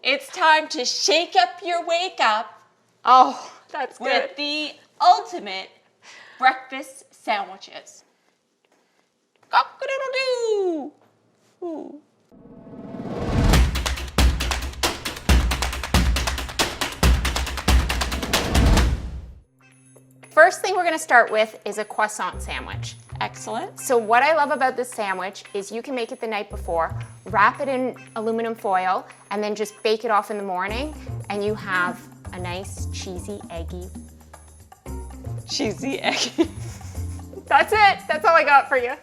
It's time to shake up your wake up. Oh, that's good. With the ultimate breakfast sandwiches. Cock-a-doodle-doo! Ooh. First thing we're gonna start with is a croissant sandwich. Excellent. So what I love about this sandwich is you can make it the night before, wrap it in aluminum foil, and then just bake it off in the morning, and you have a nice cheesy, eggy. Cheesy eggy. That's it, that's all I got for you.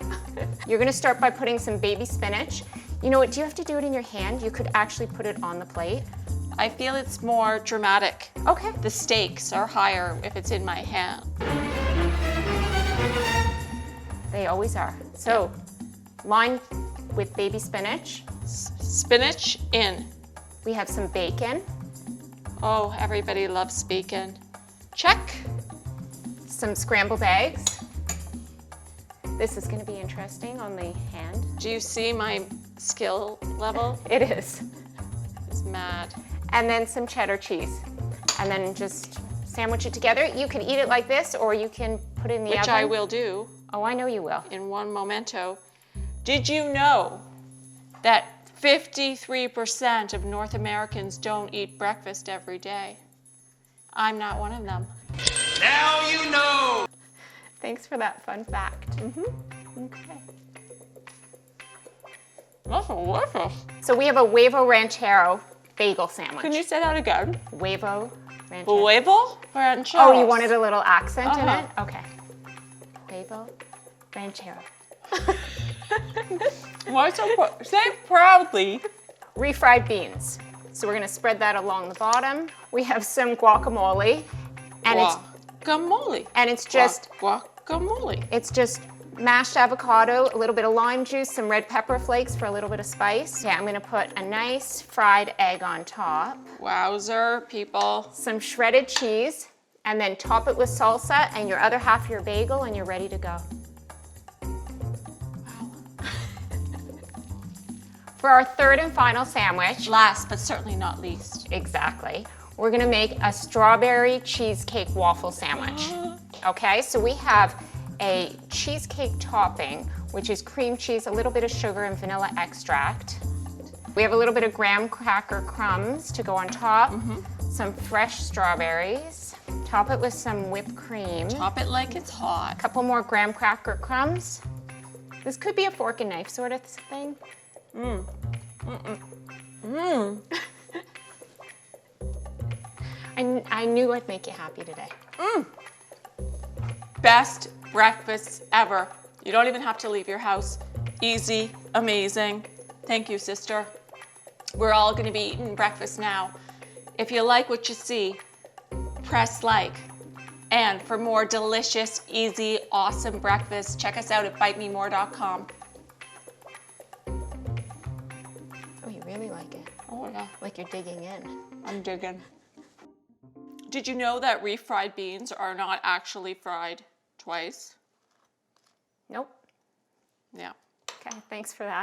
You're gonna start by putting some baby spinach. You know what, do you have to do it in your hand? You could actually put it on the plate. I feel it's more dramatic. Okay. The stakes are higher if it's in my hand. They always are. So, line with baby spinach. Spinach in. We have some bacon. Oh, everybody loves bacon. Check. Some scrambled eggs. This is gonna be interesting on the hand. Do you see my skill level? It is. It's mad. And then some cheddar cheese. And then just sandwich it together. You can eat it like this, or you can put it in the oven. Which I will do. Oh, I know you will. In one momento. Did you know that 53% of North Americans don't eat breakfast every day? I'm not one of them. Now you know! Thanks for that fun fact. Okay. That's delicious. So we have a Huevo Ranchero bagel sandwich. Can you say that again? Huevo Ranchero. Huevo Rancheros. Oh, you wanted a little accent in it? Uh-huh. Okay. Huevo Ranchero. Why so say it proudly. Refried beans. So we're gonna spread that along the bottom. We have some guacamole, and it's just guacamole. It's just mashed avocado, a little bit of lime juice, some red pepper flakes for a little bit of spice. Yeah, I'm gonna put a nice fried egg on top. Wowzer, people. Some shredded cheese, and then top it with salsa and your other half of your bagel, and you're ready to go. Wow. For our third and final sandwich, Last but certainly not least. exactly, we're gonna make a strawberry cheesecake waffle sandwich. Okay, so we have a cheesecake topping, which is cream cheese, a little bit of sugar and vanilla extract. We have a little bit of graham cracker crumbs to go on top, some fresh strawberries, top it with some whipped cream, Top it like it's hot. a couple more graham cracker crumbs. This could be a fork and knife sort of thing. I knew I'd make you happy today. Best breakfast ever. You don't even have to leave your house. Easy, amazing. Thank you, sister. We're all gonna be eating breakfast now. If you like what you see, press like. And for more delicious, easy, awesome breakfast, check us out at bitememore.com. Oh, you really like it. Oh yeah, Like you're digging in. I'm digging. Did you know that refried beans are not actually fried twice? Nope. Yeah. Okay, thanks for that.